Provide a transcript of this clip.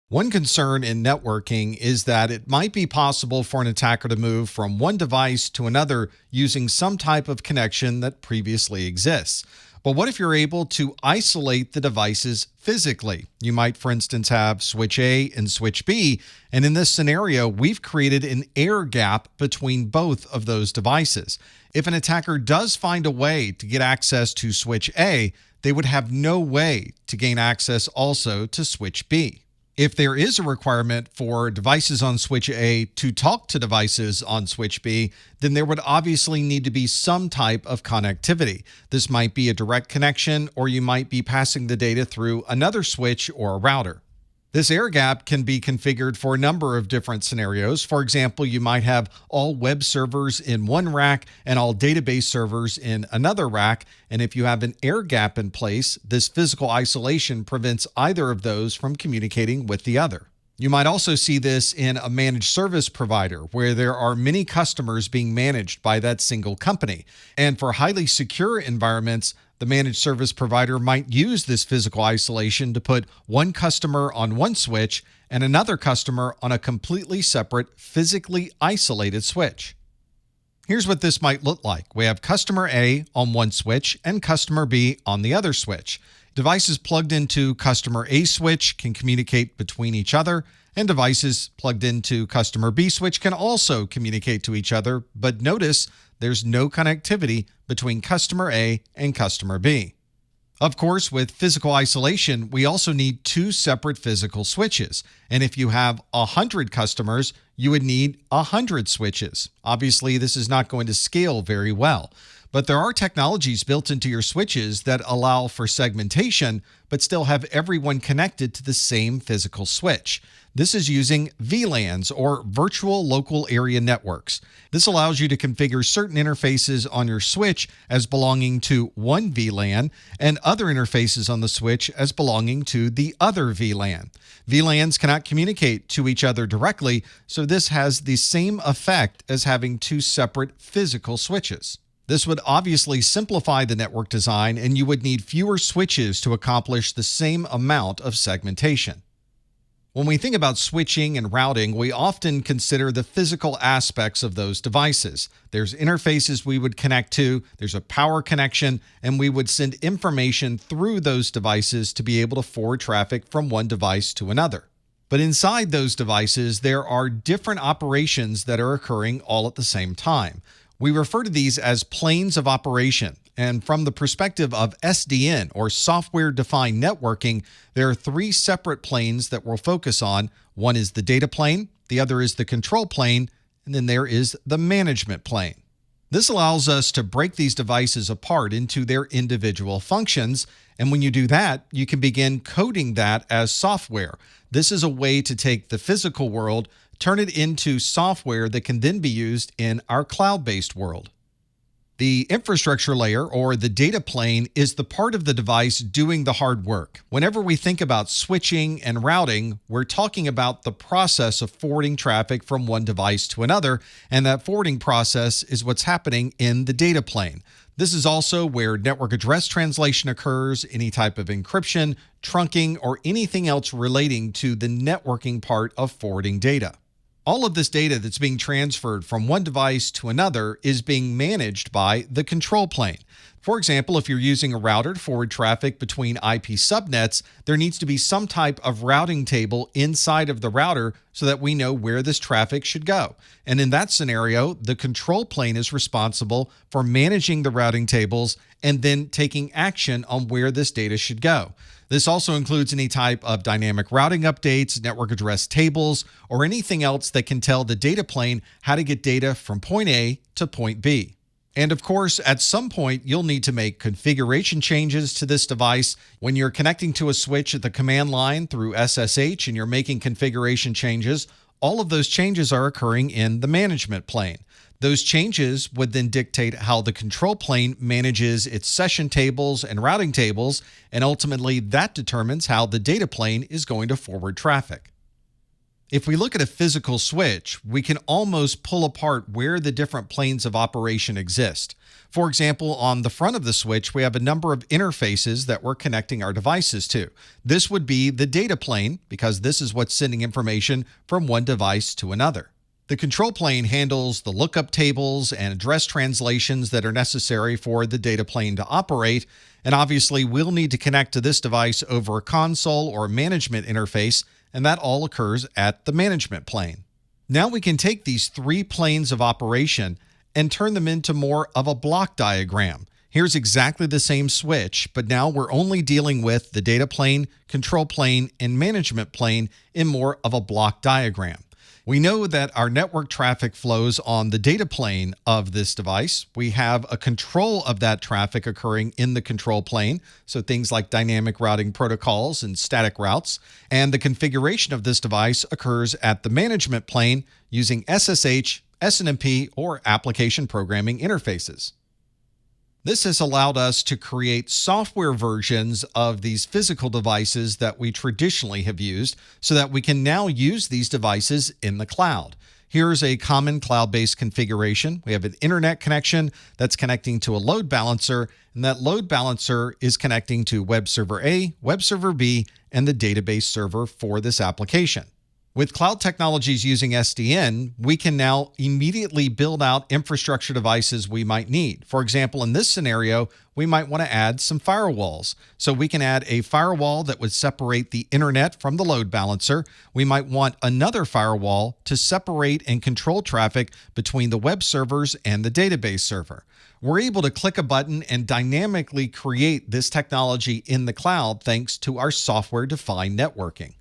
One concern in networking is that it might be possible for an attacker to move from one device to another using some type of connection that previously exists. But what if you're able to isolate the devices physically? You might, for instance, have switch A and switch B, and in this scenario, we've created an air gap between both of those devices. If an attacker does find a way to get access to switch A, they would have no way to gain access also to switch B. If there is a requirement for devices on switch A to talk to devices on switch B, then there would obviously need to be some type of connectivity. This might be a direct connection, or you might be passing the data through another switch or a router. This air gap can be configured for a number of different scenarios. For example, you might have all web servers in one rack and all database servers in another rack. And if you have an air gap in place, this physical isolation prevents either of those from communicating with the other. You might also see this in a managed service provider where there are many customers being managed by that single company. And for highly secure environments, the managed service provider might use this physical isolation to put one customer on one switch and another customer on a completely separate, physically isolated switch. Here's what this might look like. We have customer A on one switch and customer B on the other switch. Devices plugged into customer A switch can communicate between each other, and devices plugged into customer B switch can also communicate to each other, but notice there's no connectivity between customer A and customer B. Of course, with physical isolation, we also need two separate physical switches. And if you have 100 customers, you would need 100 switches. Obviously, this is not going to scale very well. But there are technologies built into your switches that allow for segmentation, but still have everyone connected to the same physical switch. This is using VLANs, or virtual local area networks. This allows you to configure certain interfaces on your switch as belonging to one VLAN and other interfaces on the switch as belonging to the other VLAN. VLANs cannot communicate to each other directly, so this has the same effect as having two separate physical switches. This would obviously simplify the network design, and you would need fewer switches to accomplish the same amount of segmentation. When we think about switching and routing, we often consider the physical aspects of those devices. There's interfaces we would connect to, there's a power connection, and we would send information through those devices to be able to forward traffic from one device to another. But inside those devices, there are different operations that are occurring all at the same time. We refer to these as planes of operation. And from the perspective of SDN, or software-defined networking, there are three separate planes that we'll focus on. One is the data plane, the other is the control plane, and then there is the management plane. This allows us to break these devices apart into their individual functions. And when you do that, you can begin coding that as software. This is a way to take the physical world, turn it into software that can then be used in our cloud-based world. The infrastructure layer, or the data plane, is the part of the device doing the hard work. Whenever we think about switching and routing, we're talking about the process of forwarding traffic from one device to another, and that forwarding process is what's happening in the data plane. This is also where network address translation occurs, any type of encryption, trunking, or anything else relating to the networking part of forwarding data. All of this data that's being transferred from one device to another is being managed by the control plane. For example, if you're using a router to forward traffic between IP subnets, there needs to be some type of routing table inside of the router so that we know where this traffic should go. And in that scenario, the control plane is responsible for managing the routing tables and then taking action on where this data should go. This also includes any type of dynamic routing updates, network address tables, or anything else that can tell the data plane how to get data from point A to point B. And of course, at some point, you'll need to make configuration changes to this device. When you're connecting to a switch at the command line through SSH and you're making configuration changes, all of those changes are occurring in the management plane. Those changes would then dictate how the control plane manages its session tables and routing tables, and ultimately that determines how the data plane is going to forward traffic. If we look at a physical switch, we can almost pull apart where the different planes of operation exist. For example, on the front of the switch, we have a number of interfaces that we're connecting our devices to. This would be the data plane, because this is what's sending information from one device to another. The control plane handles the lookup tables and address translations that are necessary for the data plane to operate. And obviously, we'll need to connect to this device over a console or management interface, and that all occurs at the management plane. Now we can take these three planes of operation and turn them into more of a block diagram. Here's exactly the same switch, but now we're only dealing with the data plane, control plane, and management plane in more of a block diagram. We know that our network traffic flows on the data plane of this device. We have a control of that traffic occurring in the control plane, so things like dynamic routing protocols and static routes. And the configuration of this device occurs at the management plane using SSH, SNMP, or application programming interfaces. This has allowed us to create software versions of these physical devices that we traditionally have used so that we can now use these devices in the cloud. Here's a common cloud-based configuration. We have an internet connection that's connecting to a load balancer, and that load balancer is connecting to web server A, web server B, and the database server for this application. With cloud technologies using SDN, we can now immediately build out infrastructure devices we might need. For example, in this scenario, we might want to add some firewalls. So we can add a firewall that would separate the internet from the load balancer. We might want another firewall to separate and control traffic between the web servers and the database server. We're able to click a button and dynamically create this technology in the cloud thanks to our software-defined networking.